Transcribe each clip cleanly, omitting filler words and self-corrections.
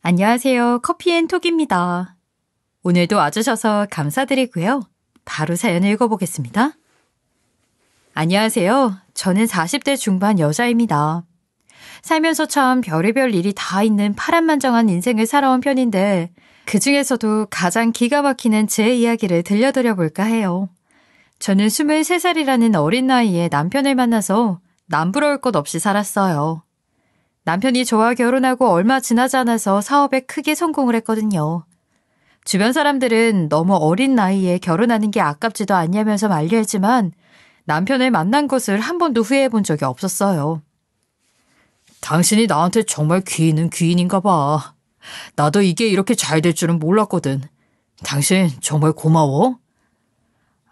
안녕하세요. 커피앤톡입니다. 오늘도 와주셔서 감사드리고요. 바로 사연 읽어보겠습니다. 안녕하세요. 저는 40대 중반 여자입니다. 살면서 참 별의별 일이 다 있는 파란만장한 인생을 살아온 편인데 그중에서도 가장 기가 막히는 제 이야기를 들려드려 볼까 해요. 저는 23살이라는 어린 나이에 남편을 만나서 남부러울 것 없이 살았어요. 남편이 저와 결혼하고 얼마 지나지 않아서 사업에 크게 성공을 했거든요. 주변 사람들은 너무 어린 나이에 결혼하는 게 아깝지도 않냐면서 만류했지만 남편을 만난 것을 한 번도 후회해 본 적이 없었어요. 당신이 나한테 정말 귀인은 귀인인가 봐. 나도 이게 이렇게 잘 될 줄은 몰랐거든. 당신 정말 고마워.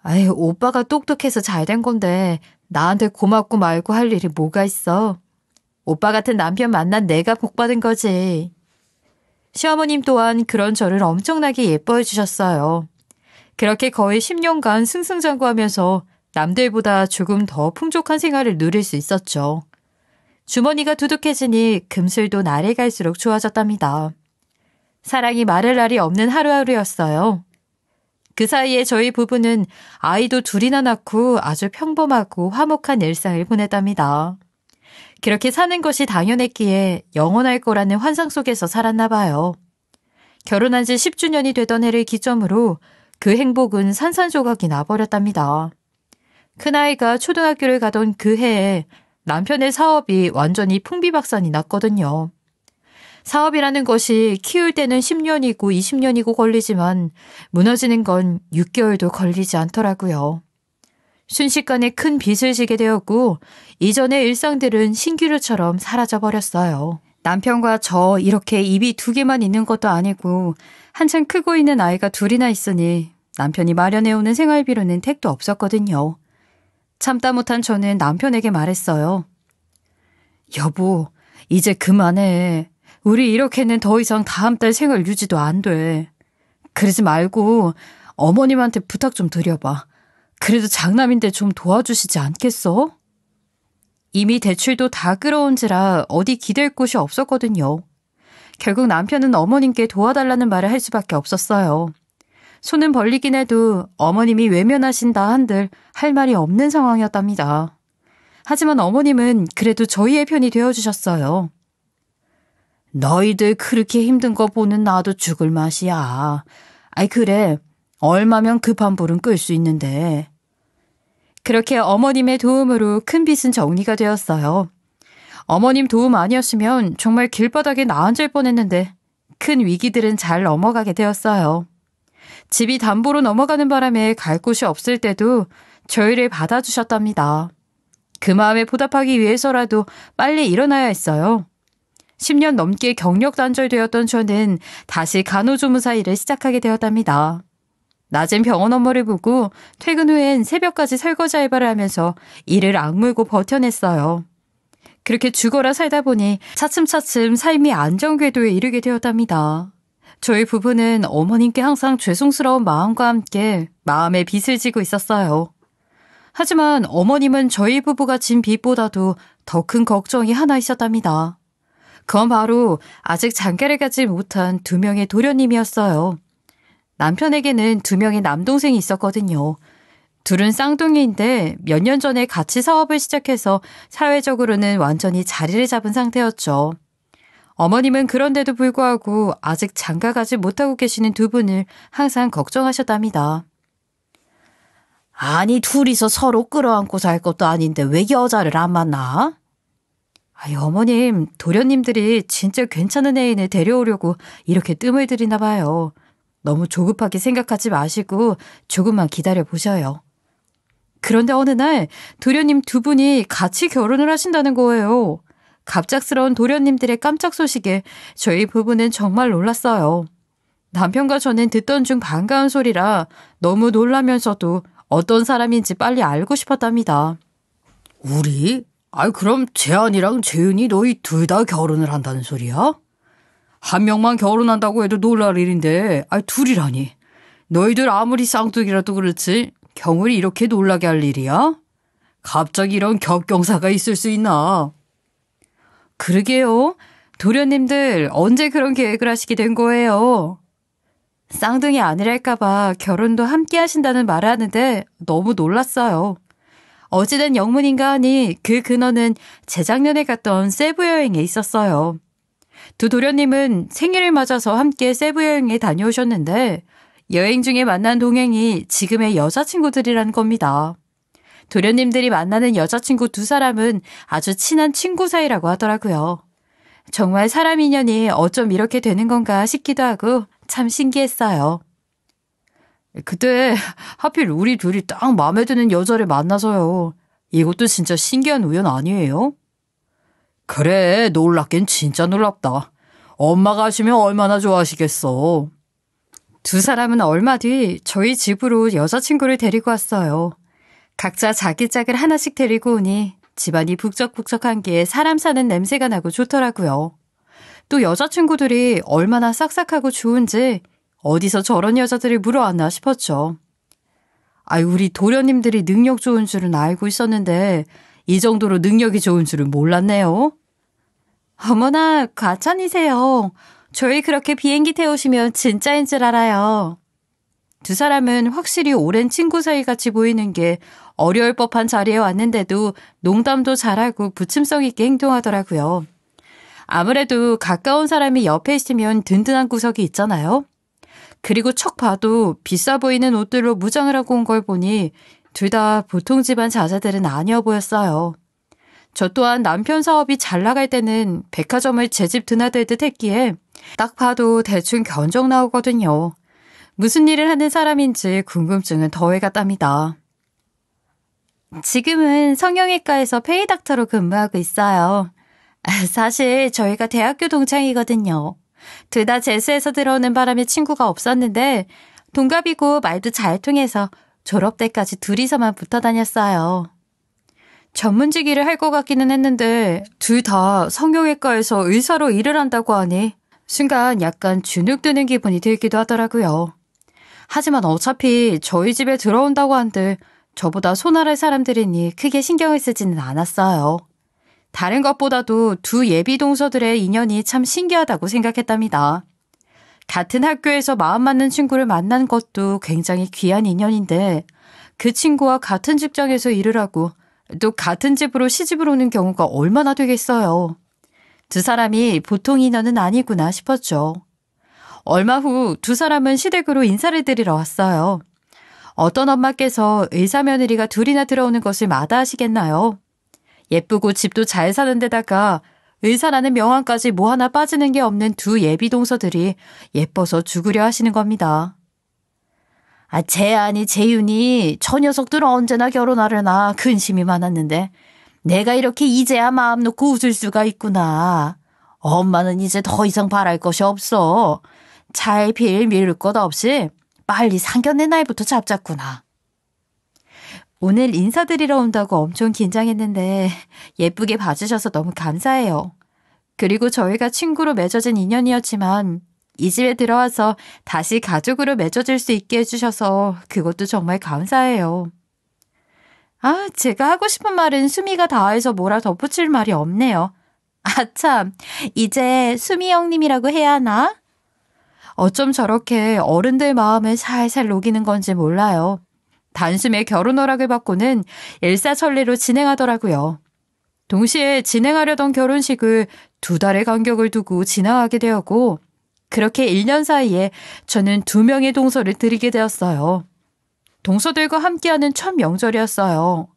아이, 오빠가 똑똑해서 잘 된 건데 나한테 고맙고 말고 할 일이 뭐가 있어. 오빠 같은 남편 만난 내가 복받은 거지. 시어머님 또한 그런 저를 엄청나게 예뻐해 주셨어요. 그렇게 거의 10년간 승승장구하면서 남들보다 조금 더 풍족한 생활을 누릴 수 있었죠. 주머니가 두둑해지니 금슬도 날이 갈수록 좋아졌답니다. 사랑이 마를 날이 없는 하루하루였어요. 그 사이에 저희 부부는 아이도 둘이나 낳고 아주 평범하고 화목한 일상을 보냈답니다. 그렇게 사는 것이 당연했기에 영원할 거라는 환상 속에서 살았나 봐요. 결혼한 지 10주년이 되던 해를 기점으로 그 행복은 산산조각이 나버렸답니다. 큰아이가 초등학교를 가던 그 해에 남편의 사업이 완전히 풍비박산이 났거든요. 사업이라는 것이 키울 때는 10년이고 20년이고 걸리지만 무너지는 건 6개월도 걸리지 않더라고요. 순식간에 큰 빚을 지게 되었고 이전의 일상들은 신기루처럼 사라져버렸어요. 남편과 저 이렇게 입이 2개만 있는 것도 아니고 한창 크고 있는 아이가 둘이나 있으니 남편이 마련해오는 생활비로는 택도 없었거든요. 참다 못한 저는 남편에게 말했어요. 여보, 이제 그만해. 우리 이렇게는 더 이상 다음 달 생활 유지도 안 돼. 그러지 말고 어머님한테 부탁 좀 드려봐. 그래도 장남인데 좀 도와주시지 않겠어? 이미 대출도 다 끌어온지라 어디 기댈 곳이 없었거든요. 결국 남편은 어머님께 도와달라는 말을 할 수밖에 없었어요. 손은 벌리긴 해도 어머님이 외면하신다 한들 할 말이 없는 상황이었답니다. 하지만 어머님은 그래도 저희의 편이 되어주셨어요. 너희들 그렇게 힘든 거 보는 나도 죽을 맛이야. 아이 그래, 얼마면 급한 불은 끌 수 있는데. 그렇게 어머님의 도움으로 큰 빚은 정리가 되었어요. 어머님 도움 아니었으면 정말 길바닥에 나앉을 뻔했는데 큰 위기들은 잘 넘어가게 되었어요. 집이 담보로 넘어가는 바람에 갈 곳이 없을 때도 저희를 받아주셨답니다. 그 마음에 보답하기 위해서라도 빨리 일어나야 했어요. 10년 넘게 경력 단절되었던 저는 다시 간호조무사 일을 시작하게 되었답니다. 낮엔 병원 업무를 보고 퇴근 후엔 새벽까지 설거지 알바를 하면서 일을 악물고 버텨냈어요. 그렇게 죽어라 살다 보니 차츰차츰 삶이 안정궤도에 이르게 되었답니다. 저희 부부는 어머님께 항상 죄송스러운 마음과 함께 마음에 빚을 지고 있었어요. 하지만 어머님은 저희 부부가 진 빚보다도 더 큰 걱정이 하나 있었답니다. 그건 바로 아직 장가를 가지 못한 2명의 도련님이었어요. 남편에게는 2명의 남동생이 있었거든요. 둘은 쌍둥이인데 몇 년 전에 같이 사업을 시작해서 사회적으로는 완전히 자리를 잡은 상태였죠. 어머님은 그런데도 불구하고 아직 장가가지 못하고 계시는 2분을 항상 걱정하셨답니다. 아니 둘이서 서로 끌어안고 살 것도 아닌데 왜 여자를 안 만나? 아이 어머님, 도련님들이 진짜 괜찮은 애인을 데려오려고 이렇게 뜸을 들이나 봐요. 너무 조급하게 생각하지 마시고 조금만 기다려 보셔요. 그런데 어느 날 도련님 2분이 같이 결혼을 하신다는 거예요. 갑작스러운 도련님들의 깜짝 소식에 저희 부부는 정말 놀랐어요. 남편과 저는 듣던 중 반가운 소리라 너무 놀라면서도 어떤 사람인지 빨리 알고 싶었답니다. 우리? 아이 그럼 재한이랑 재은이 너희 둘 다 결혼을 한다는 소리야? 한 명만 결혼한다고 해도 놀랄 일인데 둘이라니. 너희들 아무리 쌍둥이라도 그렇지 경우를 이렇게 놀라게 할 일이야? 갑자기 이런 격경사가 있을 수 있나? 그러게요. 도련님들 언제 그런 계획을 하시게 된 거예요? 쌍둥이 아니랄까봐 결혼도 함께 하신다는 말을 하는데 너무 놀랐어요. 어찌된 영문인가 하니 그 근원은 재작년에 갔던 세부 여행에 있었어요. 두 도련님은 생일을 맞아서 함께 세부 여행에 다녀오셨는데 여행 중에 만난 동행이 지금의 여자친구들이란 겁니다. 도련님들이 만나는 여자친구 두 사람은 아주 친한 친구 사이라고 하더라고요. 정말 사람 인연이 어쩜 이렇게 되는 건가 싶기도 하고 참 신기했어요. 그때 하필 우리 둘이 딱 마음에 드는 여자를 만나서요. 이것도 진짜 신기한 우연 아니에요? 그래, 놀랍긴 진짜 놀랍다. 엄마가 하시면 얼마나 좋아하시겠어. 두 사람은 얼마 뒤 저희 집으로 여자친구를 데리고 왔어요. 각자 자기 짝을 하나씩 데리고 오니 집안이 북적북적한 게 사람 사는 냄새가 나고 좋더라고요. 또 여자친구들이 얼마나 싹싹하고 좋은지 어디서 저런 여자들을 물어왔나 싶었죠. 우리 도련님들이 능력 좋은 줄은 알고 있었는데 이 정도로 능력이 좋은 줄은 몰랐네요. 어머나, 과찬이세요. 저희 그렇게 비행기 태우시면 진짜인 줄 알아요. 두 사람은 확실히 오랜 친구 사이 같이 보이는 게 어려울 법한 자리에 왔는데도 농담도 잘하고 부침성 있게 행동하더라고요. 아무래도 가까운 사람이 옆에 있으면 든든한 구석이 있잖아요. 그리고 척 봐도 비싸 보이는 옷들로 무장을 하고 온 걸 보니 둘 다 보통 집안 자제들은 아니어 보였어요. 저 또한 남편 사업이 잘 나갈 때는 백화점을 제 집 드나들듯 했기에 딱 봐도 대충 견적 나오거든요. 무슨 일을 하는 사람인지 궁금증은 더해갔답니다. 지금은 성형외과에서 페이닥터로 근무하고 있어요. 사실 저희가 대학교 동창이거든요. 둘 다 재수해서 들어오는 바람에 친구가 없었는데 동갑이고 말도 잘 통해서 졸업 때까지 둘이서만 붙어 다녔어요. 전문직일을 할 것 같기는 했는데 둘 다 성형외과에서 의사로 일을 한다고 하니 순간 약간 주눅드는 기분이 들기도 하더라고요. 하지만 어차피 저희 집에 들어온다고 한들 저보다 손아랄 사람들이니 크게 신경을 쓰지는 않았어요. 다른 것보다도 두 예비 동서들의 인연이 참 신기하다고 생각했답니다. 같은 학교에서 마음 맞는 친구를 만난 것도 굉장히 귀한 인연인데 그 친구와 같은 직장에서 일을 하고 또 같은 집으로 시집을 오는 경우가 얼마나 되겠어요. 두 사람이 보통 인연은 아니구나 싶었죠. 얼마 후 두 사람은 시댁으로 인사를 드리러 왔어요. 어떤 엄마께서 의사 며느리가 둘이나 들어오는 것을 마다하시겠나요? 예쁘고 집도 잘 사는 데다가 의사라는 명함까지 뭐 하나 빠지는 게 없는 두 예비 동서들이 예뻐서 죽으려 하시는 겁니다. 재안이 재윤이 저 녀석들은 언제나 결혼하려나 근심이 많았는데 내가 이렇게 이제야 마음 놓고 웃을 수가 있구나. 엄마는 이제 더 이상 바랄 것이 없어. 차일피일 미룰 것 없이 빨리 상견례 날부터 잡자꾸나. 오늘 인사드리러 온다고 엄청 긴장했는데 예쁘게 봐주셔서 너무 감사해요. 그리고 저희가 친구로 맺어진 인연이었지만 이 집에 들어와서 다시 가족으로 맺어질 수 있게 해주셔서 그것도 정말 감사해요. 제가 하고 싶은 말은 수미가 다 해서 뭐라 덧붙일 말이 없네요. 참, 이제 수미 형님이라고 해야 하나? 어쩜 저렇게 어른들 마음을 살살 녹이는 건지 몰라요. 단숨에 결혼 허락을 받고는 일사천리로 진행하더라고요. 동시에 진행하려던 결혼식을 2달의 간격을 두고 진행하게 되었고 그렇게 1년 사이에 저는 2명의 동서를 드리게 되었어요. 동서들과 함께하는 첫 명절이었어요.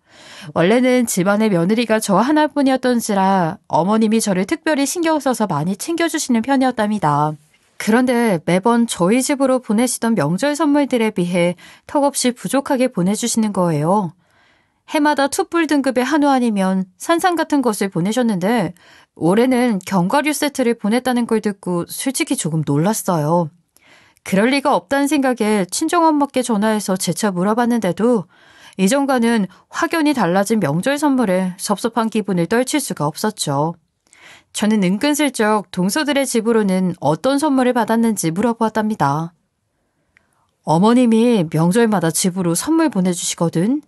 원래는 집안의 며느리가 저 하나뿐이었던지라 어머님이 저를 특별히 신경 써서 많이 챙겨주시는 편이었답니다. 그런데 매번 저희 집으로 보내시던 명절 선물들에 비해 턱없이 부족하게 보내주시는 거예요. 해마다 투뿔 등급의 한우 아니면 산삼 같은 것을 보내셨는데 올해는 견과류 세트를 보냈다는 걸 듣고 솔직히 조금 놀랐어요. 그럴 리가 없다는 생각에 친정엄마께 전화해서 재차 물어봤는데도 이전과는 확연히 달라진 명절 선물에 섭섭한 기분을 떨칠 수가 없었죠. 저는 은근슬쩍 동서들의 집으로는 어떤 선물을 받았는지 물어보았답니다. 어머님이 명절마다 집으로 선물 보내주시거든.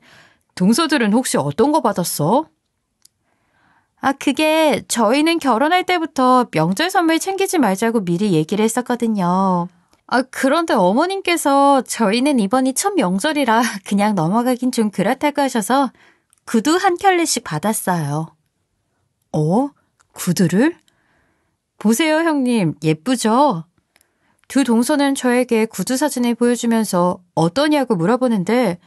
동서들은 혹시 어떤 거 받았어? 그게 저희는 결혼할 때부터 명절 선물 챙기지 말자고 미리 얘기를 했었거든요. 그런데 어머님께서 저희는 이번이 첫 명절이라 그냥 넘어가긴 좀 그렇다고 하셔서 구두 한 켤레씩 받았어요. 구두를? 보세요, 형님. 예쁘죠? 두 동서는 저에게 구두 사진을 보여주면서 어떠냐고 물어보는데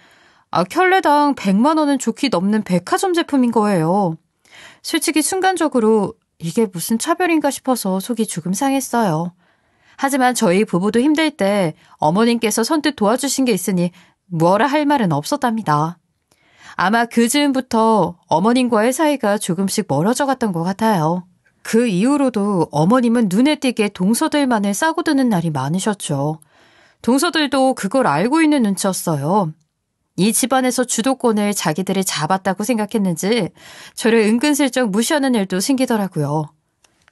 켤레당 100만 원은 좋게 넘는 백화점 제품인 거예요. 솔직히 순간적으로 이게 무슨 차별인가 싶어서 속이 조금 상했어요. 하지만 저희 부부도 힘들 때 어머님께서 선뜻 도와주신 게 있으니 뭐라 할 말은 없었답니다. 아마 그 즈음부터 어머님과의 사이가 조금씩 멀어져 갔던 것 같아요. 그 이후로도 어머님은 눈에 띄게 동서들만을 싸고 드는 날이 많으셨죠. 동서들도 그걸 알고 있는 눈치였어요. 이 집안에서 주도권을 자기들이 잡았다고 생각했는지 저를 은근슬쩍 무시하는 일도 생기더라고요.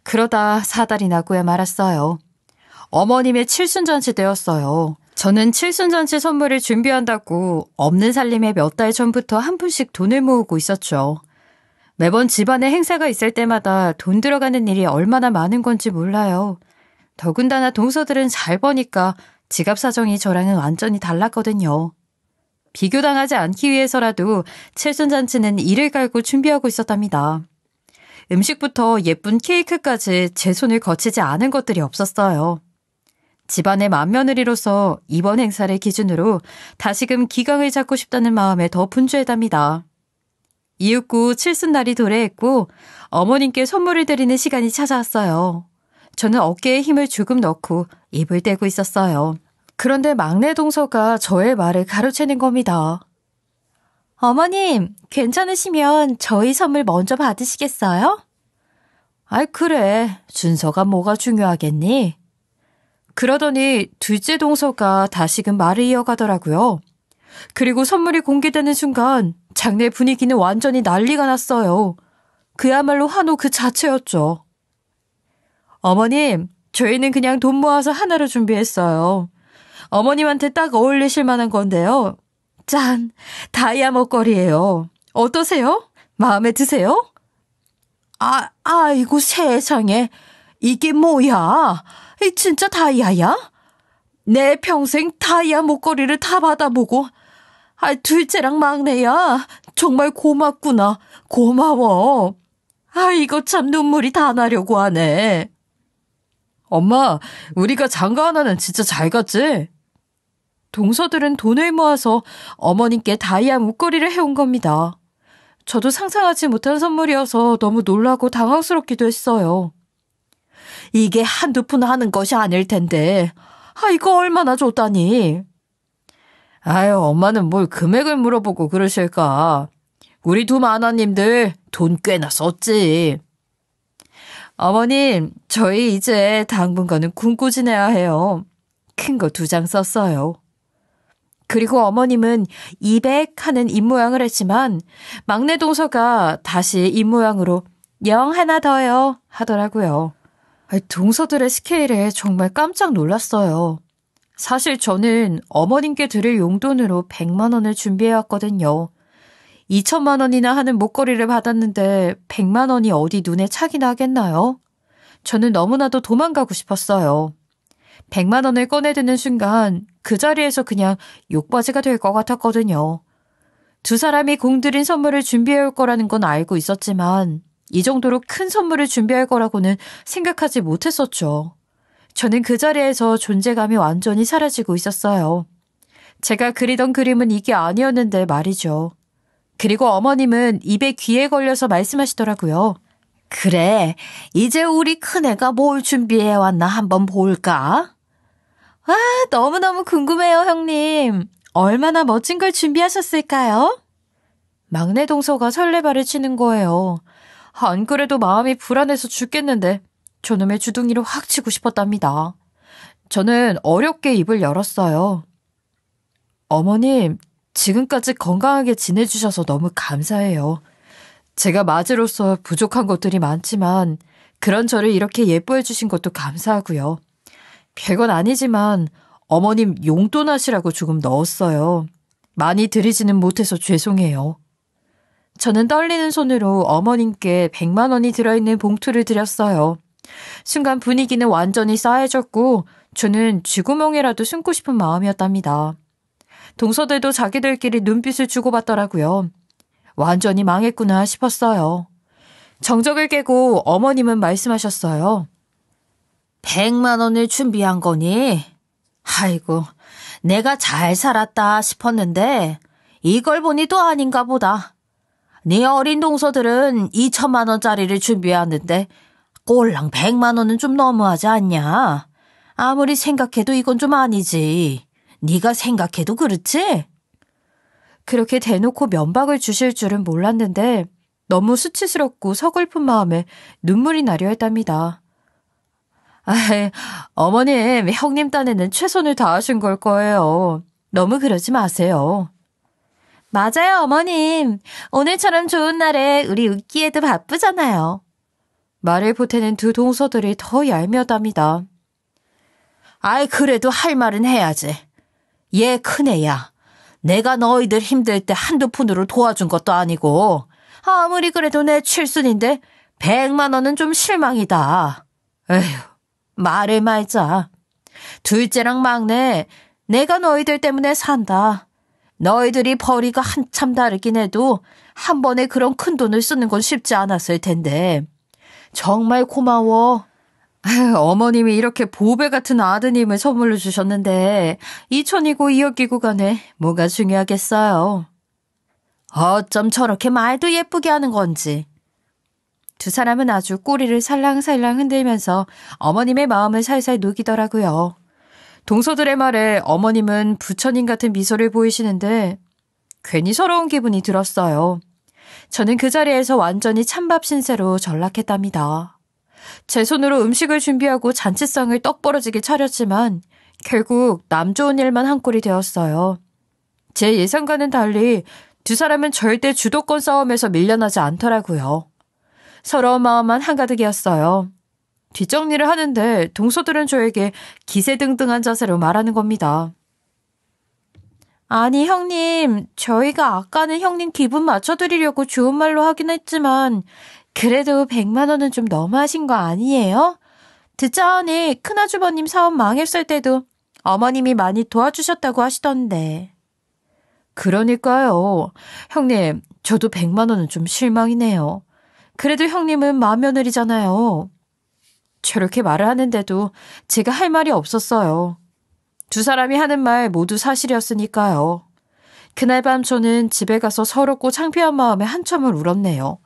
그러다 사달이 나고야 말았어요. 어머님의 칠순잔치 때였어요. 저는 칠순잔치 선물을 준비한다고 없는 살림에 몇 달 전부터 한 푼씩 돈을 모으고 있었죠. 매번 집안에 행사가 있을 때마다 돈 들어가는 일이 얼마나 많은 건지 몰라요. 더군다나 동서들은 잘 버니까 지갑 사정이 저랑은 완전히 달랐거든요. 비교당하지 않기 위해서라도 칠순잔치는 이를 갈고 준비하고 있었답니다. 음식부터 예쁜 케이크까지 제 손을 거치지 않은 것들이 없었어요. 집안의 맏며느리로서 이번 행사를 기준으로 다시금 기강을 잡고 싶다는 마음에 더 분주했답니다. 이윽고 칠순날이 도래했고 어머님께 선물을 드리는 시간이 찾아왔어요. 저는 어깨에 힘을 조금 넣고 입을 떼고 있었어요. 그런데 막내 동서가 저의 말을 가로채는 겁니다. 어머님, 괜찮으시면 저희 선물 먼저 받으시겠어요? 그래. 준서가 뭐가 중요하겠니? 그러더니 둘째 동서가 다시금 말을 이어가더라고요. 그리고 선물이 공개되는 순간 장내 분위기는 완전히 난리가 났어요. 그야말로 환호 그 자체였죠. 어머님, 저희는 그냥 돈 모아서 하나로 준비했어요. 어머님한테 딱 어울리실 만한 건데요. 짠! 다이아 목걸이에요. 어떠세요? 마음에 드세요? 아이고 세상에. 이게 뭐야? 진짜 다이아야? 내 평생 다이아 목걸이를 다 받아보고 둘째랑 막내야. 정말 고맙구나. 고마워. 이거 참 눈물이 다 나려고 하네. 엄마, 우리가 장가 하나는 진짜 잘 갔지? 동서들은 돈을 모아서 어머님께 다이아 목걸이를 해온 겁니다. 저도 상상하지 못한 선물이어서 너무 놀라고 당황스럽기도 했어요. 이게 한두 푼 하는 것이 아닐 텐데 이거 얼마나 줬다니. 엄마는 뭘 금액을 물어보고 그러실까. 우리 두 마나님들 돈 꽤나 썼지. 어머님, 저희 이제 당분간은 굶고 지내야 해요. 큰 거 2장 썼어요. 그리고 어머님은 200 하는 입모양을 했지만 막내 동서가 다시 입모양으로 0 하나 더요 하더라고요. 동서들의 스케일에 정말 깜짝 놀랐어요. 사실 저는 어머님께 드릴 용돈으로 100만 원을 준비해왔거든요. 2천만 원이나 하는 목걸이를 받았는데 100만 원이 어디 눈에 차기나 하겠나요? 저는 너무나도 도망가고 싶었어요. 100만 원을 꺼내드는 순간 그 자리에서 그냥 욕바지가 될 것 같았거든요. 두 사람이 공들인 선물을 준비해올 거라는 건 알고 있었지만 이 정도로 큰 선물을 준비할 거라고는 생각하지 못했었죠. 저는 그 자리에서 존재감이 완전히 사라지고 있었어요. 제가 그리던 그림은 이게 아니었는데 말이죠. 그리고 어머님은 입에 귀에 걸려서 말씀하시더라고요. 그래, 이제 우리 큰애가 뭘 준비해왔나 한번 볼까? 너무너무 궁금해요, 형님. 얼마나 멋진 걸 준비하셨을까요? 막내 동서가 설레발을 치는 거예요. 안 그래도 마음이 불안해서 죽겠는데 저놈의 주둥이를 확 치고 싶었답니다. 저는 어렵게 입을 열었어요. 어머님, 지금까지 건강하게 지내주셔서 너무 감사해요. 제가 맞이로서 부족한 것들이 많지만 그런 저를 이렇게 예뻐해 주신 것도 감사하고요. 별건 아니지만 어머님 용돈 하시라고 조금 넣었어요. 많이 드리지는 못해서 죄송해요. 저는 떨리는 손으로 어머님께 100만 원이 들어있는 봉투를 드렸어요. 순간 분위기는 완전히 싸해졌고 저는 쥐구멍이라도 숨고 싶은 마음이었답니다. 동서들도 자기들끼리 눈빛을 주고받더라고요. 완전히 망했구나 싶었어요. 정적을 깨고 어머님은 말씀하셨어요. 100만 원을 준비한 거니? 아이고, 내가 잘 살았다 싶었는데 이걸 보니 또 아닌가 보다. 네 어린 동서들은 2천만 원짜리를 준비했는데 꼴랑 100만 원은 좀 너무하지 않냐? 아무리 생각해도 이건 좀 아니지. 네가 생각해도 그렇지? 그렇게 대놓고 면박을 주실 줄은 몰랐는데 너무 수치스럽고 서글픈 마음에 눈물이 나려 했답니다. 어머님, 형님 딴에는 최선을 다하신 걸 거예요. 너무 그러지 마세요. 맞아요, 어머님. 오늘처럼 좋은 날에 우리 웃기에도 바쁘잖아요. 말을 보태는 두 동서들이 더 얄미웠답니다. 그래도 할 말은 해야지. 얘 큰애야. 내가 너희들 힘들 때 한두 푼으로 도와준 것도 아니고 아무리 그래도 내 칠순인데 100만 원은 좀 실망이다. 에휴, 말을 말자. 둘째랑 막내, 내가 너희들 때문에 산다. 너희들이 벌이가 한참 다르긴 해도 한 번에 그런 큰 돈을 쓰는 건 쉽지 않았을 텐데. 정말 고마워. 어머님이 이렇게 보배 같은 아드님을 선물로 주셨는데 2천이고 2억이고 간에 뭐가 중요하겠어요. 어쩜 저렇게 말도 예쁘게 하는 건지. 두 사람은 아주 꼬리를 살랑살랑 흔들면서 어머님의 마음을 살살 녹이더라고요. 동서들의 말에 어머님은 부처님 같은 미소를 보이시는데 괜히 서러운 기분이 들었어요. 저는 그 자리에서 완전히 찬밥 신세로 전락했답니다. 제 손으로 음식을 준비하고 잔치상을 떡 벌어지게 차렸지만 결국 남 좋은 일만 한 꼴이 되었어요. 제 예상과는 달리 두 사람은 절대 주도권 싸움에서 밀려나지 않더라고요. 서러운 마음만 한가득이었어요. 뒷정리를 하는데 동서들은 저에게 기세등등한 자세로 말하는 겁니다. 아니 형님, 저희가 아까는 형님 기분 맞춰드리려고 좋은 말로 하긴 했지만 그래도 100만 원은 좀 너무하신 거 아니에요? 듣자하니 큰아주버님 사업 망했을 때도 어머님이 많이 도와주셨다고 하시던데. 그러니까요. 형님, 저도 100만 원은 좀 실망이네요. 그래도 형님은 맏며느리잖아요. 저렇게 말을 하는데도 제가 할 말이 없었어요. 두 사람이 하는 말 모두 사실이었으니까요. 그날 밤 저는 집에 가서 서럽고 창피한 마음에 한참을 울었네요.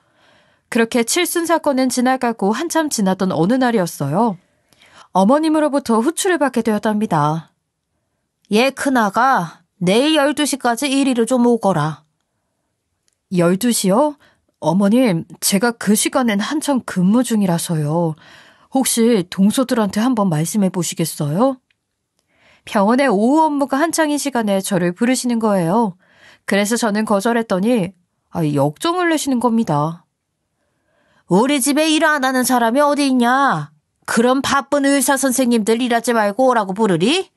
그렇게 칠순 사건은 지나가고 한참 지났던 어느 날이었어요. 어머님으로부터 후추를 받게 되었답니다. 얘 큰아가 내일 12시까지 이리로 좀 오거라. 12시요? 어머님, 제가 그 시간엔 한참 근무 중이라서요. 혹시 동서들한테 한번 말씀해 보시겠어요? 병원의 오후 업무가 한창인 시간에 저를 부르시는 거예요. 그래서 저는 거절했더니 역정을 내시는 겁니다. 우리 집에 일 안 하는 사람이 어디 있냐? 그럼 바쁜 의사 선생님들 일하지 말고 오라고 부르리?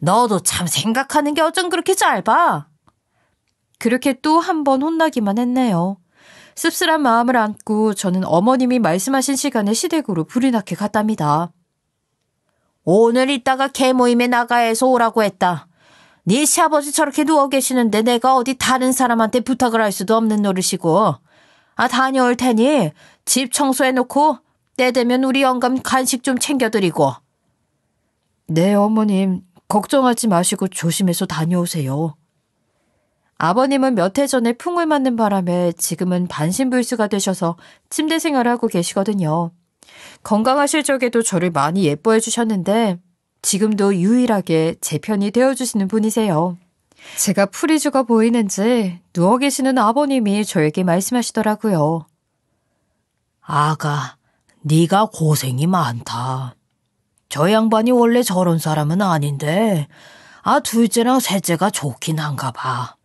너도 참 생각하는 게 어쩜 그렇게 짧아? 그렇게 또 한 번 혼나기만 했네요. 씁쓸한 마음을 안고 저는 어머님이 말씀하신 시간에 시댁으로 불이 나게 갔답니다. 오늘 이따가 개모임에 나가해서 오라고 했다. 네 시아버지 저렇게 누워 계시는데 내가 어디 다른 사람한테 부탁을 할 수도 없는 노릇이고. 다녀올 테니 집 청소해놓고 때 되면 우리 영감 간식 좀 챙겨드리고. 네, 어머님. 걱정하지 마시고 조심해서 다녀오세요. 아버님은 몇 해 전에 풍을 맞는 바람에 지금은 반신불수가 되셔서 침대 생활을 하고 계시거든요. 건강하실 적에도 저를 많이 예뻐해 주셨는데 지금도 유일하게 제 편이 되어주시는 분이세요. 제가 풀이 죽어 보이는지 누워 계시는 아버님이 저에게 말씀하시더라고요. 아가, 네가 고생이 많다. 저 양반이 원래 저런 사람은 아닌데 둘째랑 셋째가 좋긴 한가 봐.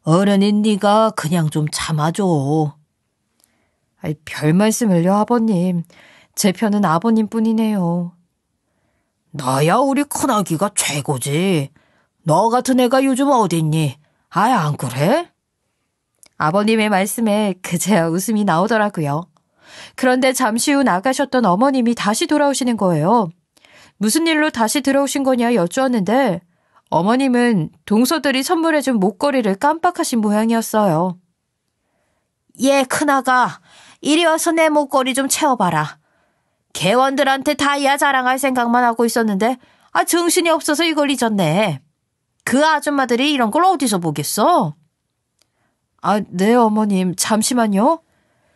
어른인 네가 그냥 좀 참아줘. 별 말씀을요, 아버님. 제 편은 아버님뿐이네요. 나야 우리 큰아기가 최고지. 너 같은 애가 요즘 어딨니? 안 그래? 아버님의 말씀에 그제야 웃음이 나오더라고요. 그런데 잠시 후 나가셨던 어머님이 다시 돌아오시는 거예요. 무슨 일로 다시 들어오신 거냐 여쭈었는데 어머님은 동서들이 선물해준 목걸이를 깜빡하신 모양이었어요. 예, 큰아가. 이리 와서 내 목걸이 좀 채워봐라. 개원들한테 다이아 자랑할 생각만 하고 있었는데 정신이 없어서 이걸 잊었네. 그 아줌마들이 이런 걸 어디서 보겠어? 네, 어머님. 잠시만요.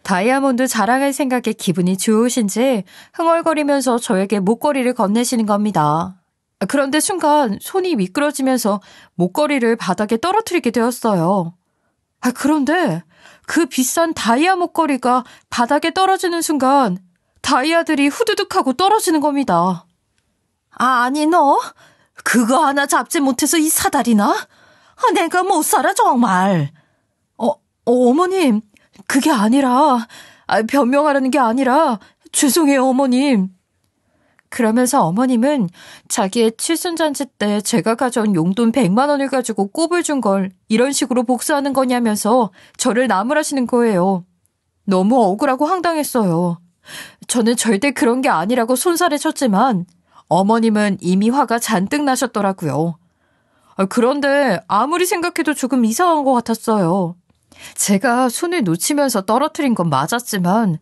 다이아몬드 자랑할 생각에 기분이 좋으신지 흥얼거리면서 저에게 목걸이를 건네시는 겁니다. 그런데 순간 손이 미끄러지면서 목걸이를 바닥에 떨어뜨리게 되었어요. 그런데 그 비싼 다이아 목걸이가 바닥에 떨어지는 순간 다이아들이 후두둑하고 떨어지는 겁니다. 아니 너 그거 하나 잡지 못해서 이 사다리나? 내가 못 살아 정말. 어머님 그게 아니라 변명하라는 게 아니라 죄송해요 어머님. 그러면서 어머님은 자기의 칠순잔치 때 제가 가져온 용돈 100만 원을 가지고 꼽을 준 걸 이런 식으로 복수하는 거냐면서 저를 나무라시는 거예요. 너무 억울하고 황당했어요. 저는 절대 그런 게 아니라고 손살을 쳤지만 어머님은 이미 화가 잔뜩 나셨더라고요. 그런데 아무리 생각해도 조금 이상한 것 같았어요. 제가 손을 놓치면서 떨어뜨린 건 맞았지만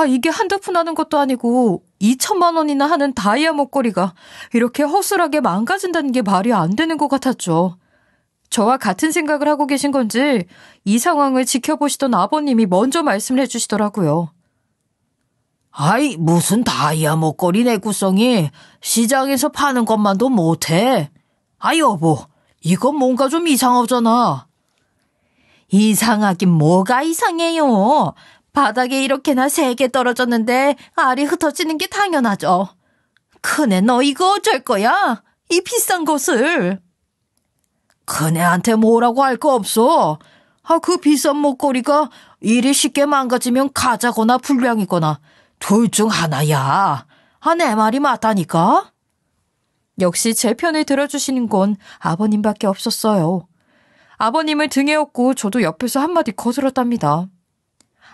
이게 한두 푼 하는 것도 아니고 2천만 원이나 하는 다이아 목걸이가 이렇게 허술하게 망가진다는 게 말이 안 되는 것 같았죠. 저와 같은 생각을 하고 계신 건지 이 상황을 지켜보시던 아버님이 먼저 말씀을 해주시더라고요. 무슨 다이아 목걸이 내구성이 시장에서 파는 것만도 못해. 여보, 이건 뭔가 좀 이상하잖아. 이상하긴 뭐가 이상해요. 바닥에 이렇게나 3개 떨어졌는데 알이 흩어지는 게 당연하죠. 큰애 너 이거 어쩔 거야? 이 비싼 것을. 큰애한테 뭐라고 할 거 없어. 그 비싼 목걸이가 일이 쉽게 망가지면 가자거나 불량이거나 둘 중 하나야. 내 말이 맞다니까. 역시 제 편을 들어주시는 건 아버님밖에 없었어요. 아버님을 등에 업고 저도 옆에서 한마디 거들었답니다.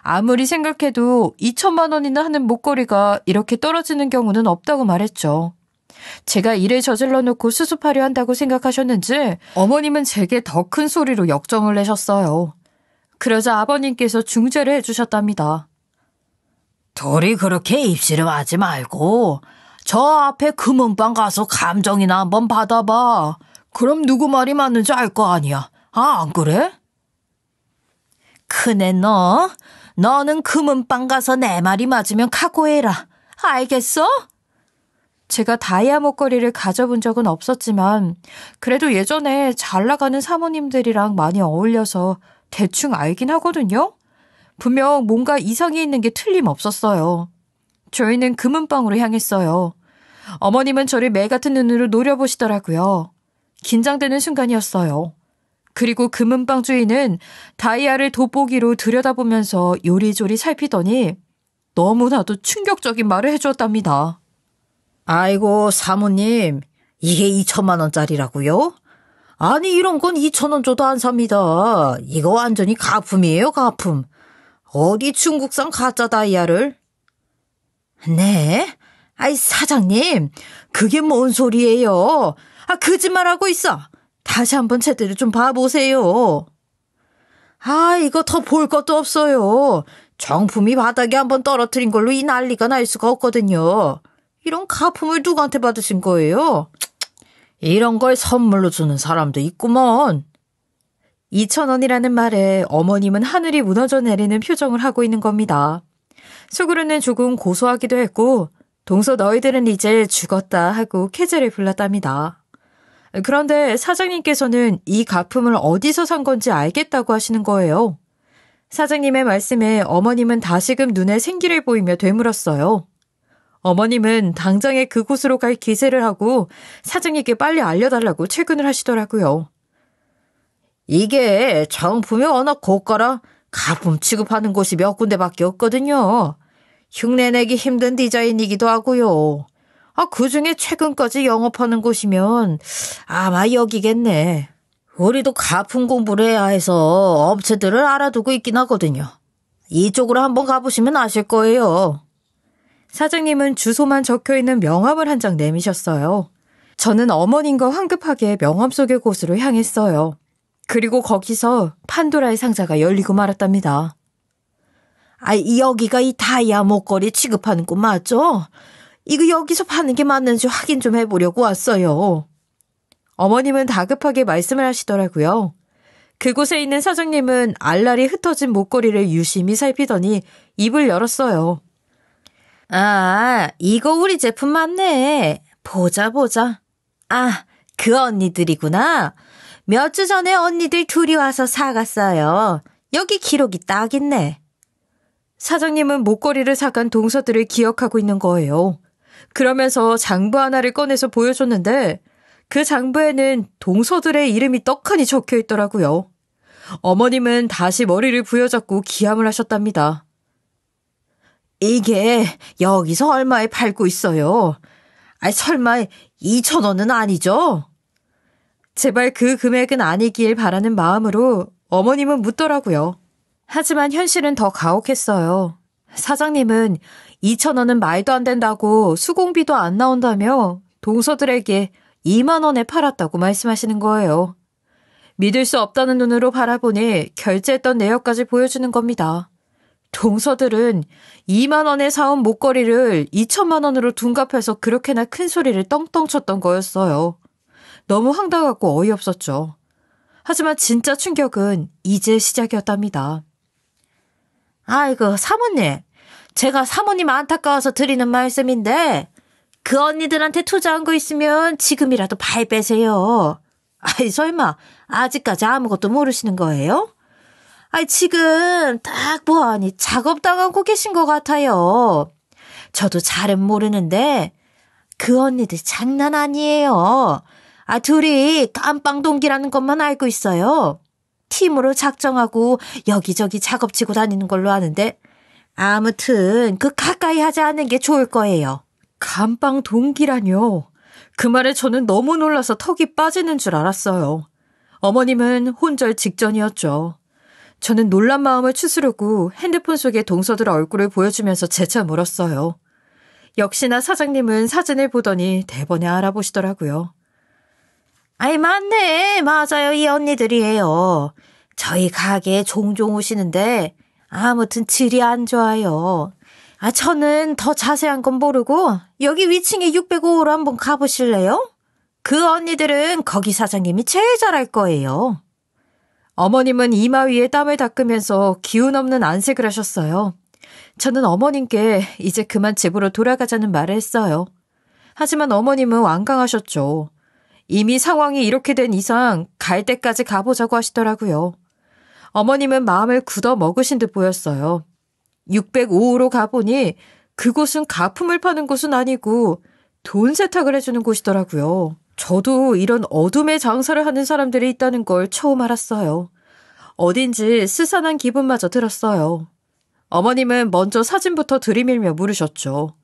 아무리 생각해도 2천만 원이나 하는 목걸이가 이렇게 떨어지는 경우는 없다고 말했죠. 제가 일을 저질러 놓고 수습하려 한다고 생각하셨는지 어머님은 제게 더 큰 소리로 역정을 내셨어요. 그러자 아버님께서 중재를 해주셨답니다. 둘이 그렇게 입씨름하지 말고 저 앞에 금은방 가서 감정이나 한번 받아봐. 그럼 누구 말이 맞는지 알 거 아니야. 안 그래? 큰애 너는 금은방 가서 내 말이 맞으면 각오해라. 알겠어? 제가 다이아 목걸이를 가져본 적은 없었지만 그래도 예전에 잘 나가는 사모님들이랑 많이 어울려서 대충 알긴 하거든요. 분명 뭔가 이상이 있는 게 틀림없었어요. 저희는 금은방으로 향했어요. 어머님은 저를 매 같은 눈으로 노려보시더라고요. 긴장되는 순간이었어요. 그리고 금은방 주인은 다이아를 돋보기로 들여다보면서 요리조리 살피더니 너무나도 충격적인 말을 해주었답니다. 아이고 사모님, 이게 2천만 원짜리라고요? 아니 이런 건 2천 원 줘도 안 삽니다. 이거 완전히 가품이에요, 가품. 어디 중국산 가짜 다이아를? 네? 사장님, 그게 뭔 소리예요? 거짓말하고 있어. 다시 한번 제대로 좀 봐보세요. 이거 더 볼 것도 없어요. 정품이 바닥에 한번 떨어뜨린 걸로 이 난리가 날 수가 없거든요. 이런 가품을 누구한테 받으신 거예요? 이런 걸 선물로 주는 사람도 있구먼. 2,000원이라는 말에 어머님은 하늘이 무너져 내리는 표정을 하고 있는 겁니다. 속으로는 조금 고소하기도 했고 동서 너희들은 이제 죽었다 하고 캐제를 불렀답니다. 그런데 사장님께서는 이 가품을 어디서 산 건지 알겠다고 하시는 거예요. 사장님의 말씀에 어머님은 다시금 눈에 생기를 보이며 되물었어요. 어머님은 당장에 그곳으로 갈 기세를 하고 사장님께 빨리 알려달라고 출근을 하시더라고요. 이게 정품이 워낙 고가라 가품 취급하는 곳이 몇 군데밖에 없거든요. 흉내내기 힘든 디자인이기도 하고요. 그중에 최근까지 영업하는 곳이면 아마 여기겠네. 우리도 가품 공부를 해야 해서 업체들을 알아두고 있긴 하거든요. 이쪽으로 한번 가보시면 아실 거예요. 사장님은 주소만 적혀있는 명함을 한 장 내미셨어요. 저는 어머님과 황급하게 명함 속의 곳으로 향했어요. 그리고 거기서 판도라의 상자가 열리고 말았답니다. 여기가 이 다이아 목걸이 취급하는 곳 맞죠? 이거 여기서 파는 게 맞는지 확인 좀 해보려고 왔어요. 어머님은 다급하게 말씀을 하시더라고요. 그곳에 있는 사장님은 알알이 흩어진 목걸이를 유심히 살피더니 입을 열었어요. 이거 우리 제품 맞네. 보자. 그 언니들이구나. 몇 주 전에 언니들 둘이 와서 사갔어요. 여기 기록이 딱 있네. 사장님은 목걸이를 사간 동서들을 기억하고 있는 거예요. 그러면서 장부 하나를 꺼내서 보여줬는데 그 장부에는 동서들의 이름이 떡하니 적혀 있더라고요. 어머님은 다시 머리를 부여잡고 기함을 하셨답니다. 이게 여기서 얼마에 팔고 있어요? 설마 2,000원은 아니죠? 제발 그 금액은 아니길 바라는 마음으로 어머님은 묻더라고요. 하지만 현실은 더 가혹했어요. 사장님은 2,000원은 말도 안 된다고 수공비도 안 나온다며 동서들에게 2만 원에 팔았다고 말씀하시는 거예요. 믿을 수 없다는 눈으로 바라보니 결제했던 내역까지 보여주는 겁니다. 동서들은 2만 원에 사온 목걸이를 2천만 원으로 둔갑해서 그렇게나 큰 소리를 떵떵 쳤던 거였어요. 너무 황당하고 어이없었죠. 하지만 진짜 충격은 이제 시작이었답니다. 아이고, 사모님. 제가 사모님 안타까워서 드리는 말씀인데 그 언니들한테 투자한 거 있으면 지금이라도 발빼세요. 설마 아직까지 아무것도 모르시는 거예요? 지금 딱 보아하니 작업당하고 계신 것 같아요. 저도 잘은 모르는데 그 언니들 장난 아니에요. 둘이 깜빵 동기라는 것만 알고 있어요. 팀으로 작정하고 여기저기 작업치고 다니는 걸로 아는데 아무튼 가까이 하지 않는 게 좋을 거예요. 감방 동기라뇨. 그 말에 저는 너무 놀라서 턱이 빠지는 줄 알았어요. 어머님은 혼절 직전이었죠. 저는 놀란 마음을 추스르고 핸드폰 속에 동서들 얼굴을 보여주면서 재차 물었어요. 역시나 사장님은 사진을 보더니 대번에 알아보시더라고요. 맞네. 맞아요. 이 언니들이에요. 저희 가게에 종종 오시는데 아무튼 질이 안 좋아요. 저는 더 자세한 건 모르고 여기 위층에 605호로 한번 가보실래요? 그 언니들은 거기 사장님이 제일 잘할 거예요. 어머님은 이마 위에 땀을 닦으면서 기운 없는 안색을 하셨어요. 저는 어머님께 이제 그만 집으로 돌아가자는 말을 했어요. 하지만 어머님은 완강하셨죠. 이미 상황이 이렇게 된 이상 갈 때까지 가보자고 하시더라고요. 어머님은 마음을 굳어 먹으신 듯 보였어요. 605호로 가보니 그곳은 가품을 파는 곳은 아니고 돈 세탁을 해주는 곳이더라고요. 저도 이런 어둠의 장사를 하는 사람들이 있다는 걸 처음 알았어요. 어딘지 스산한 기분마저 들었어요. 어머님은 먼저 사진부터 들이밀며 물으셨죠.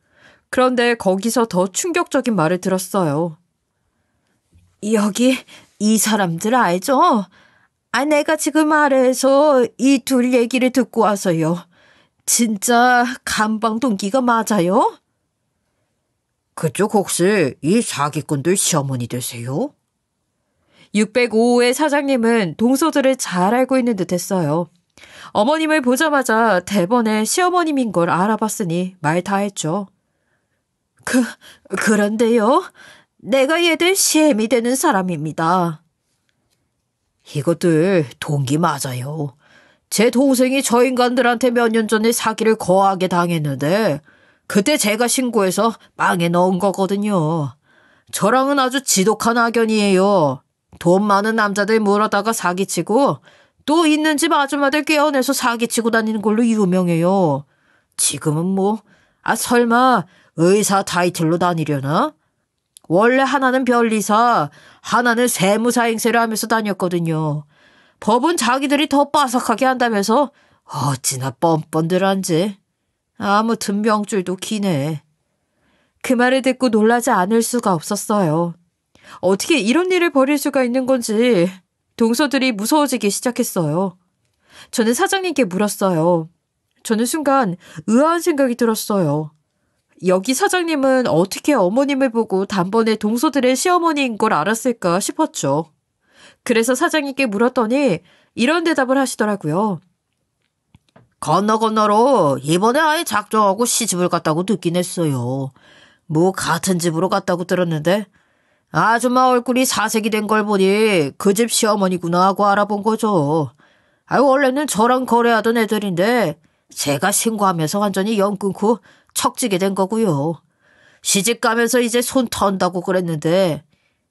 그런데 거기서 더 충격적인 말을 들었어요. 여기 이 사람들 알죠? 내가 지금 아래에서 이 둘 얘기를 듣고 와서요. 진짜 감방 동기가 맞아요? 그쪽 혹시 이 사기꾼들 시어머니 되세요? 605호의 사장님은 동서들을 잘 알고 있는 듯 했어요. 어머님을 보자마자 대번에 시어머님인 걸 알아봤으니 말 다 했죠. 그런데요. 내가 얘들 시엠이 되는 사람입니다. 이것들 동기 맞아요. 제 동생이 저 인간들한테 몇 년 전에 사기를 거하게 당했는데 그때 제가 신고해서 빵에 넣은 거거든요. 저랑은 아주 지독한 악연이에요. 돈 많은 남자들 몰아다가 사기치고 또 있는 집 아줌마들 깨어내서 사기치고 다니는 걸로 유명해요. 지금은 설마 의사 타이틀로 다니려나? 원래 하나는 변리사, 하나는 세무사 행세를 하면서 다녔거든요. 법은 자기들이 더 빠삭하게 한다면서 어찌나 뻔뻔들한지. 아무튼 명줄도 기네. 그 말을 듣고 놀라지 않을 수가 없었어요. 어떻게 이런 일을 벌일 수가 있는 건지 동서들이 무서워지기 시작했어요. 저는 사장님께 물었어요. 저는 순간 의아한 생각이 들었어요. 여기 사장님은 어떻게 어머님을 보고 단번에 동서들의 시어머니인 걸 알았을까 싶었죠. 그래서 사장님께 물었더니 이런 대답을 하시더라고요. 건너로 이번에 아예 작정하고 시집을 갔다고 듣긴 했어요. 뭐 같은 집으로 갔다고 들었는데 아줌마 얼굴이 사색이 된 걸 보니 그 집 시어머니구나 하고 알아본 거죠. 원래는 저랑 거래하던 애들인데 제가 신고하면서 완전히 연 끊고 척지게 된 거고요. 시집 가면서 이제 손 턴다고 그랬는데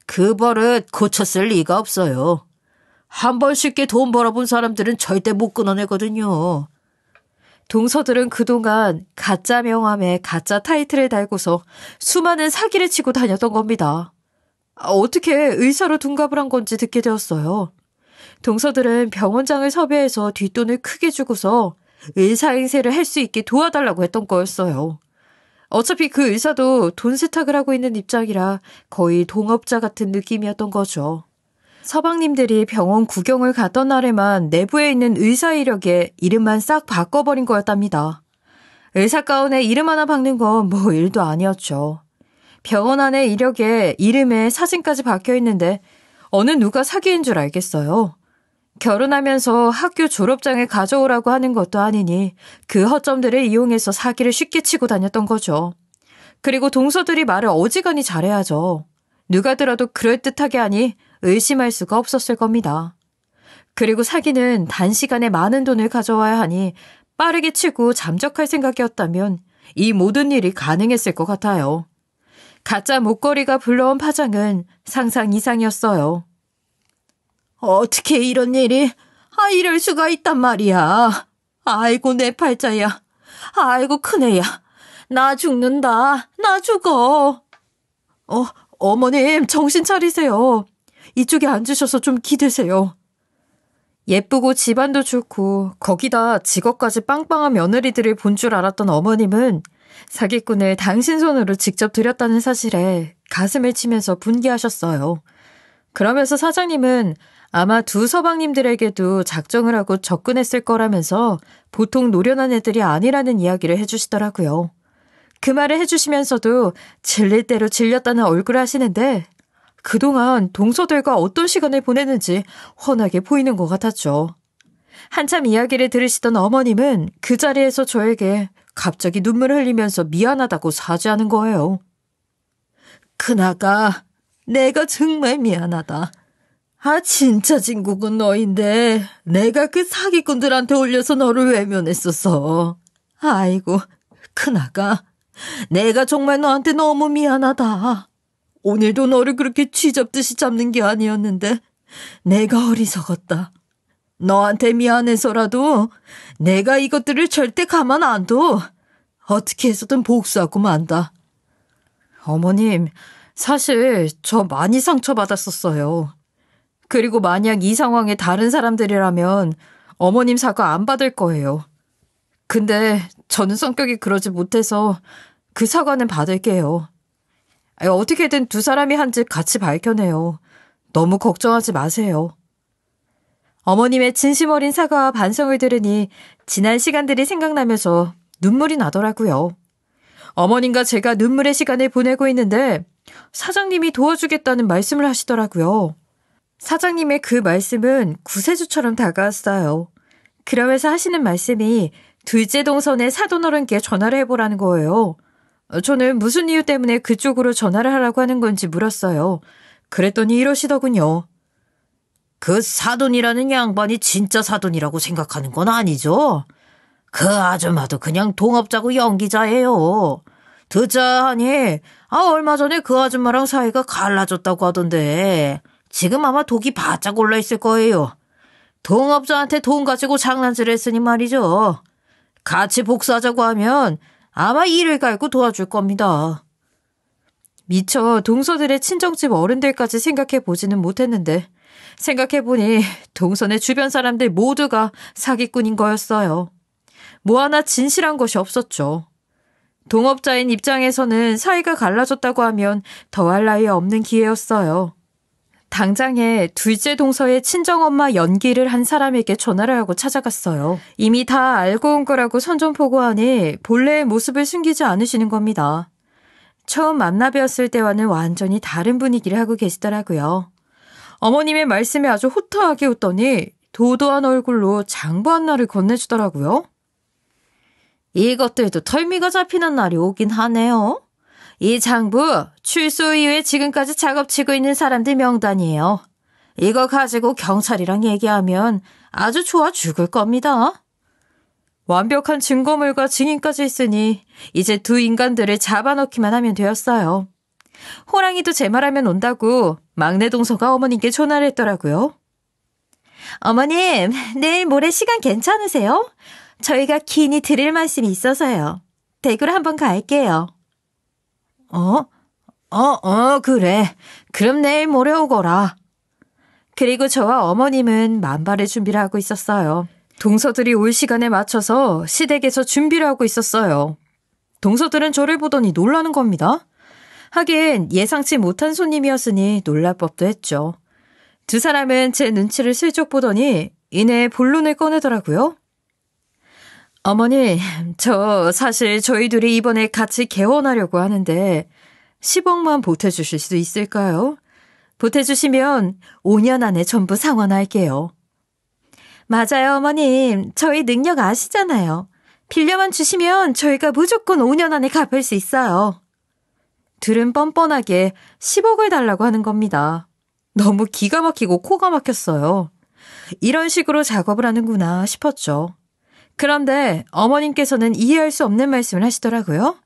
그 버릇 고쳤을 리가 없어요. 한 번 쉽게 돈 벌어본 사람들은 절대 못 끊어내거든요. 동서들은 그동안 가짜 명함에 가짜 타이틀을 달고서 수많은 사기를 치고 다녔던 겁니다. 어떻게 의사로 둔갑을 한 건지 듣게 되었어요. 동서들은 병원장을 섭외해서 뒷돈을 크게 주고서 의사 행세를 할 수 있게 도와달라고 했던 거였어요. 어차피 그 의사도 돈 세탁을 하고 있는 입장이라 거의 동업자 같은 느낌이었던 거죠. 서방님들이 병원 구경을 갔던 날에만 내부에 있는 의사 이력에 이름만 싹 바꿔버린 거였답니다. 의사 가운에 이름 하나 박는 건 뭐 일도 아니었죠. 병원 안에 이력에 이름에 사진까지 박혀 있는데 어느 누가 사기인 줄 알겠어요. 결혼하면서 학교 졸업장을 가져오라고 하는 것도 아니니 그 허점들을 이용해서 사기를 쉽게 치고 다녔던 거죠. 그리고 동서들이 말을 어지간히 잘해야죠. 누가 들어도 그럴듯하게 하니 의심할 수가 없었을 겁니다. 그리고 사기는 단시간에 많은 돈을 가져와야 하니 빠르게 치고 잠적할 생각이었다면 이 모든 일이 가능했을 것 같아요. 가짜 목걸이가 불러온 파장은 상상 이상이었어요. 어떻게 이런 일이? 이럴 수가 있단 말이야. 아이고 내 팔자야. 아이고 큰애야. 나 죽는다. 나 죽어. 어머님 정신 차리세요. 이쪽에 앉으셔서 좀 기대세요. 예쁘고 집안도 좋고 거기다 직업까지 빵빵한 며느리들을 본 줄 알았던 어머님은 사기꾼을 당신 손으로 직접 들였다는 사실에 가슴을 치면서 분개하셨어요. 그러면서 사장님은 아마 두 서방님들에게도 작정을 하고 접근했을 거라면서 보통 노련한 애들이 아니라는 이야기를 해주시더라고요. 그 말을 해주시면서도 질릴 대로 질렸다는 얼굴을 하시는데 그동안 동서들과 어떤 시간을 보내는지 훤하게 보이는 것 같았죠. 한참 이야기를 들으시던 어머님은 그 자리에서 저에게 갑자기 눈물을 흘리면서 미안하다고 사죄하는 거예요. 큰아가, 내가 정말 미안하다. 진짜 진국은 너인데 내가 그 사기꾼들한테 올려서 너를 외면했었어. 아이고, 큰아가, 내가 정말 너한테 너무 미안하다. 오늘도 너를 그렇게 쥐잡듯이 잡는 게 아니었는데 내가 어리석었다. 너한테 미안해서라도 내가 이것들을 절대 가만 안 둬. 어떻게 해서든 복수하고 만다. 어머님, 사실 저 많이 상처받았었어요. 그리고 만약 이 상황에 다른 사람들이라면 어머님 사과 안 받을 거예요. 근데 저는 성격이 그러지 못해서 그 사과는 받을게요. 어떻게든 두 사람이 한 짓 같이 밝혀내요. 너무 걱정하지 마세요. 어머님의 진심 어린 사과와 반성을 들으니 지난 시간들이 생각나면서 눈물이 나더라고요. 어머님과 제가 눈물의 시간을 보내고 있는데 사장님이 도와주겠다는 말씀을 하시더라고요. 사장님의 그 말씀은 구세주처럼 다가왔어요. 그러면서 하시는 말씀이 둘째 동선의 사돈어른께 전화를 해보라는 거예요. 저는 무슨 이유 때문에 그쪽으로 전화를 하라고 하는 건지 물었어요. 그랬더니 이러시더군요. 그 사돈이라는 양반이 진짜 사돈이라고 생각하는 건 아니죠? 그 아줌마도 그냥 동업자고 연기자예요. 듣자 하니 얼마 전에 그 아줌마랑 사이가 갈라졌다고 하던데 지금 아마 독이 바짝 올라있을 거예요. 동업자한테 돈 가지고 장난질 했으니 말이죠. 같이 복수하자고 하면 아마 이를 갈고 도와줄 겁니다. 미처 동서들의 친정집 어른들까지 생각해보지는 못했는데 생각해보니 동선의 주변 사람들 모두가 사기꾼인 거였어요. 뭐 하나 진실한 것이 없었죠. 동업자인 입장에서는 사이가 갈라졌다고 하면 더할 나위 없는 기회였어요. 당장에 둘째 동서의 친정엄마 연기를 한 사람에게 전화를 하고 찾아갔어요. 이미 다 알고 온 거라고 선전포고하니 본래의 모습을 숨기지 않으시는 겁니다. 처음 만나 뵈었을 때와는 완전히 다른 분위기를 하고 계시더라고요. 어머님의 말씀에 아주 호탕하게 웃더니 도도한 얼굴로 장부 하나를 건네주더라고요. 이것들도 털미가 잡히는 날이 오긴 하네요. 이 장부, 출소 이후에 지금까지 작업치고 있는 사람들 명단이에요. 이거 가지고 경찰이랑 얘기하면 아주 좋아 죽을 겁니다. 완벽한 증거물과 증인까지 있으니 이제 두 인간들을 잡아넣기만 하면 되었어요. 호랑이도 제 말하면 온다고 막내 동서가 어머님께 전화를 했더라고요. 어머님, 내일 모레 시간 괜찮으세요? 저희가 긴히 드릴 말씀이 있어서요. 대구로 한번 갈게요. 그래. 그럼 내일 모레 오거라. 그리고 저와 어머님은 만발의 준비를 하고 있었어요. 동서들이 올 시간에 맞춰서 시댁에서 준비를 하고 있었어요. 동서들은 저를 보더니 놀라는 겁니다. 하긴 예상치 못한 손님이었으니 놀랄 법도 했죠. 두 사람은 제 눈치를 슬쩍 보더니 이내 본론을 꺼내더라고요. 어머니, 저 사실 저희 둘이 이번에 같이 개원하려고 하는데 10억만 보태주실 수 있을까요? 보태주시면 5년 안에 전부 상환할게요. 맞아요, 어머님. 저희 능력 아시잖아요. 빌려만 주시면 저희가 무조건 5년 안에 갚을 수 있어요. 둘은 뻔뻔하게 10억을 달라고 하는 겁니다. 너무 기가 막히고 코가 막혔어요. 이런 식으로 작업을 하는구나 싶었죠. 그런데 어머님께서는 이해할 수 없는 말씀을 하시더라고요.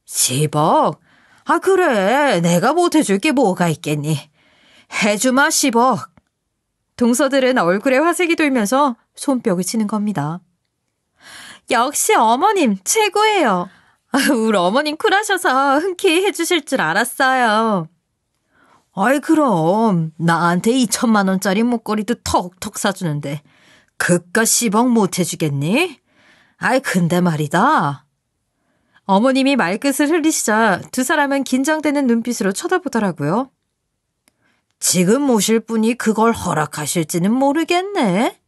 10억? 아 그래, 내가 못해줄 게 뭐가 있겠니? 해주마 10억. 동서들은 얼굴에 화색이 돌면서 손뼉을 치는 겁니다. 역시 어머님 최고예요. 우리 어머님 쿨하셔서 흔쾌히 해주실 줄 알았어요. 아이 그럼 나한테 2천만 원짜리 목걸이도 턱턱 사주는데 그깟 10억 못 해주겠니? 아이 근데 말이다. 어머님이 말끝을 흘리시자 두 사람은 긴장되는 눈빛으로 쳐다보더라고요. 지금 모실 분이 그걸 허락하실지는 모르겠네.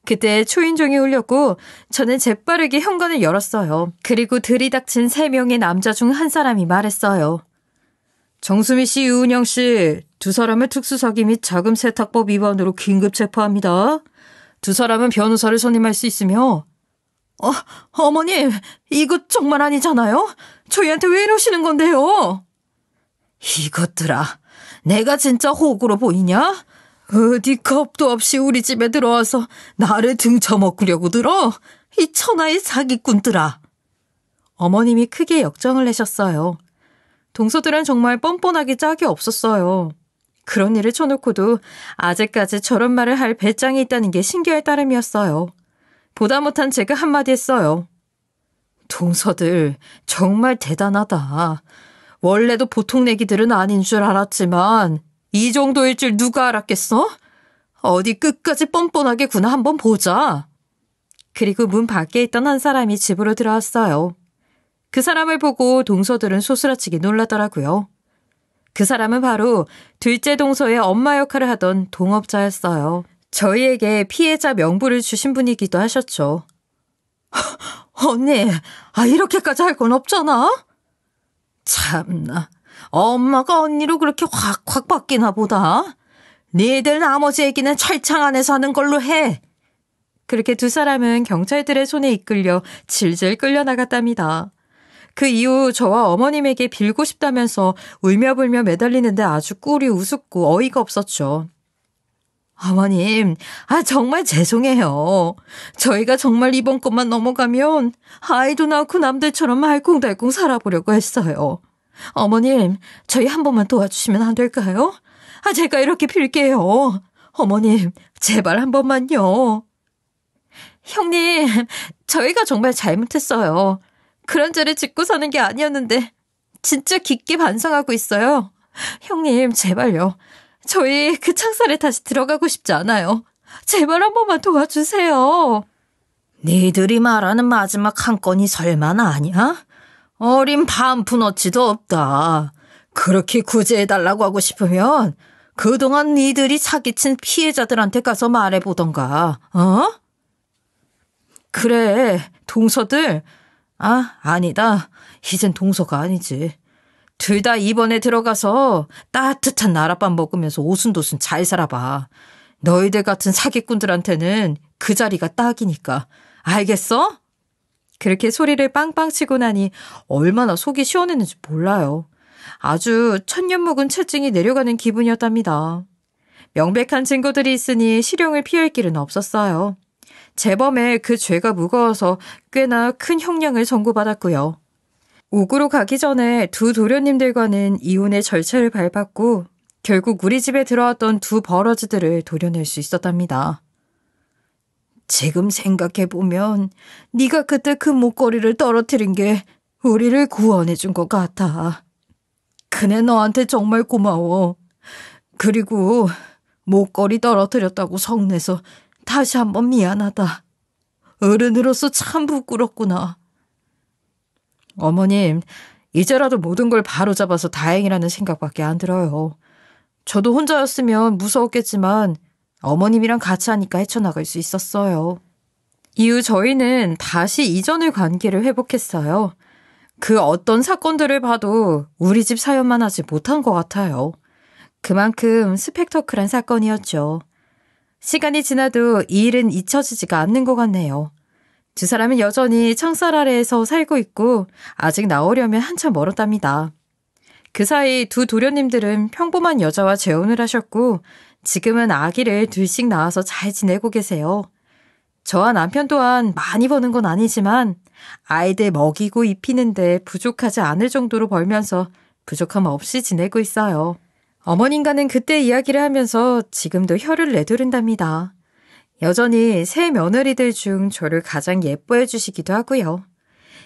그때 초인종이 울렸고 저는 재빠르게 현관을 열었어요. 그리고 들이닥친 3명의 남자 중 한 사람이 말했어요. 정수미 씨, 유은영 씨, 두 사람을 특수사기 및 자금세탁법 위반으로 긴급 체포합니다. 두 사람은 변호사를 선임할 수 있으며 어머님, 이거 정말 아니잖아요? 저희한테 왜 이러시는 건데요? 이것들아, 내가 진짜 호구로 보이냐? 어디 겁도 없이 우리 집에 들어와서 나를 등쳐먹으려고 들어? 이 천하의 사기꾼들아. 어머님이 크게 역정을 내셨어요. 동서들은 정말 뻔뻔하기 짝이 없었어요. 그런 일을 쳐놓고도 아직까지 저런 말을 할 배짱이 있다는 게 신기할 따름이었어요. 보다 못한 제가 한마디 했어요. 동서들 정말 대단하다. 원래도 보통 내기들은 아닌 줄 알았지만 이 정도일 줄 누가 알았겠어? 어디 끝까지 뻔뻔하게구나 한번 보자. 그리고 문 밖에 있던 한 사람이 집으로 들어왔어요. 그 사람을 보고 동서들은 소스라치게 놀라더라고요. 그 사람은 바로 둘째 동서의 엄마 역할을 하던 동업자였어요. 저희에게 피해자 명부를 주신 분이기도 하셨죠. 언니, 이렇게까지 할 건 없잖아? 참나, 엄마가 언니로 그렇게 확확 바뀌나 보다. 니들 나머지 얘기는 철창 안에서 하는 걸로 해. 그렇게 두 사람은 경찰들의 손에 이끌려 질질 끌려나갔답니다. 그 이후 저와 어머님에게 빌고 싶다면서 울며불며 매달리는데 아주 꼴이 우습고 어이가 없었죠. 어머님, 정말 죄송해요. 저희가 정말 이번 것만 넘어가면 아이도 낳고 남들처럼 알콩달콩 살아보려고 했어요. 어머님, 저희 한 번만 도와주시면 안 될까요? 제가 이렇게 빌게요. 어머님, 제발 한 번만요. 형님, 저희가 정말 잘못했어요. 그런 죄를 짓고 사는 게 아니었는데 진짜 깊게 반성하고 있어요. 형님, 제발요. 저희 그 창살에 다시 들어가고 싶지 않아요. 제발 한 번만 도와주세요. 니들이 말하는 마지막 한 건이 설마나 아니야? 어린 반푼어치도 없다. 그렇게 구제해달라고 하고 싶으면 그동안 니들이 사기친 피해자들한테 가서 말해보던가, 어? 그래, 동서들. 아니다. 이젠 동서가 아니지. 둘 다 입원에 들어가서 따뜻한 나랏밥 먹으면서 오순도순 잘 살아봐. 너희들 같은 사기꾼들한테는 그 자리가 딱이니까. 알겠어? 그렇게 소리를 빵빵 치고 나니 얼마나 속이 시원했는지 몰라요. 아주 천년 묵은 채증이 내려가는 기분이었답니다. 명백한 증거들이 있으니 실형을 피할 길은 없었어요. 재범의 그 죄가 무거워서 꽤나 큰 형량을 선고받았고요. 옥으로 가기 전에 두 도련님들과는 이혼의 절차를 밟았고 결국 우리 집에 들어왔던 두 버러지들을 도려낼 수 있었답니다. 지금 생각해보면 네가 그때 그 목걸이를 떨어뜨린 게 우리를 구원해 준 것 같아. 그네 너한테 정말 고마워. 그리고 목걸이 떨어뜨렸다고 성내서 다시 한번 미안하다. 어른으로서 참 부끄럽구나. 어머님, 이제라도 모든 걸 바로잡아서 다행이라는 생각밖에 안 들어요. 저도 혼자였으면 무서웠겠지만 어머님이랑 같이 하니까 헤쳐나갈 수 있었어요. 이후 저희는 다시 이전의 관계를 회복했어요. 그 어떤 사건들을 봐도 우리 집 사연만 하지 못한 것 같아요. 그만큼 스펙터클한 사건이었죠. 시간이 지나도 이 일은 잊혀지지가 않는 것 같네요. 두 사람은 여전히 창살 아래에서 살고 있고 아직 나오려면 한참 멀었답니다. 그 사이 두 도련님들은 평범한 여자와 재혼을 하셨고 지금은 아기를 둘씩 낳아서 잘 지내고 계세요. 저와 남편 또한 많이 버는 건 아니지만 아이들 먹이고 입히는데 부족하지 않을 정도로 벌면서 부족함 없이 지내고 있어요. 어머님과는 그때 이야기를 하면서 지금도 혀를 내두른답니다. 여전히 새 며느리들 중 저를 가장 예뻐해 주시기도 하고요.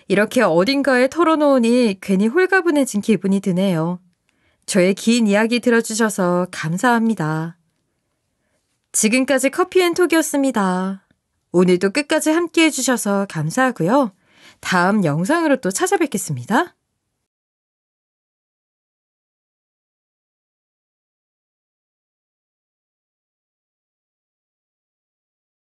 이렇게 어딘가에 털어놓으니 괜히 홀가분해진 기분이 드네요. 저의 긴 이야기 들어주셔서 감사합니다. 지금까지 커피앤톡이었습니다. 오늘도 끝까지 함께해 주셔서 감사하고요. 다음 영상으로 또 찾아뵙겠습니다.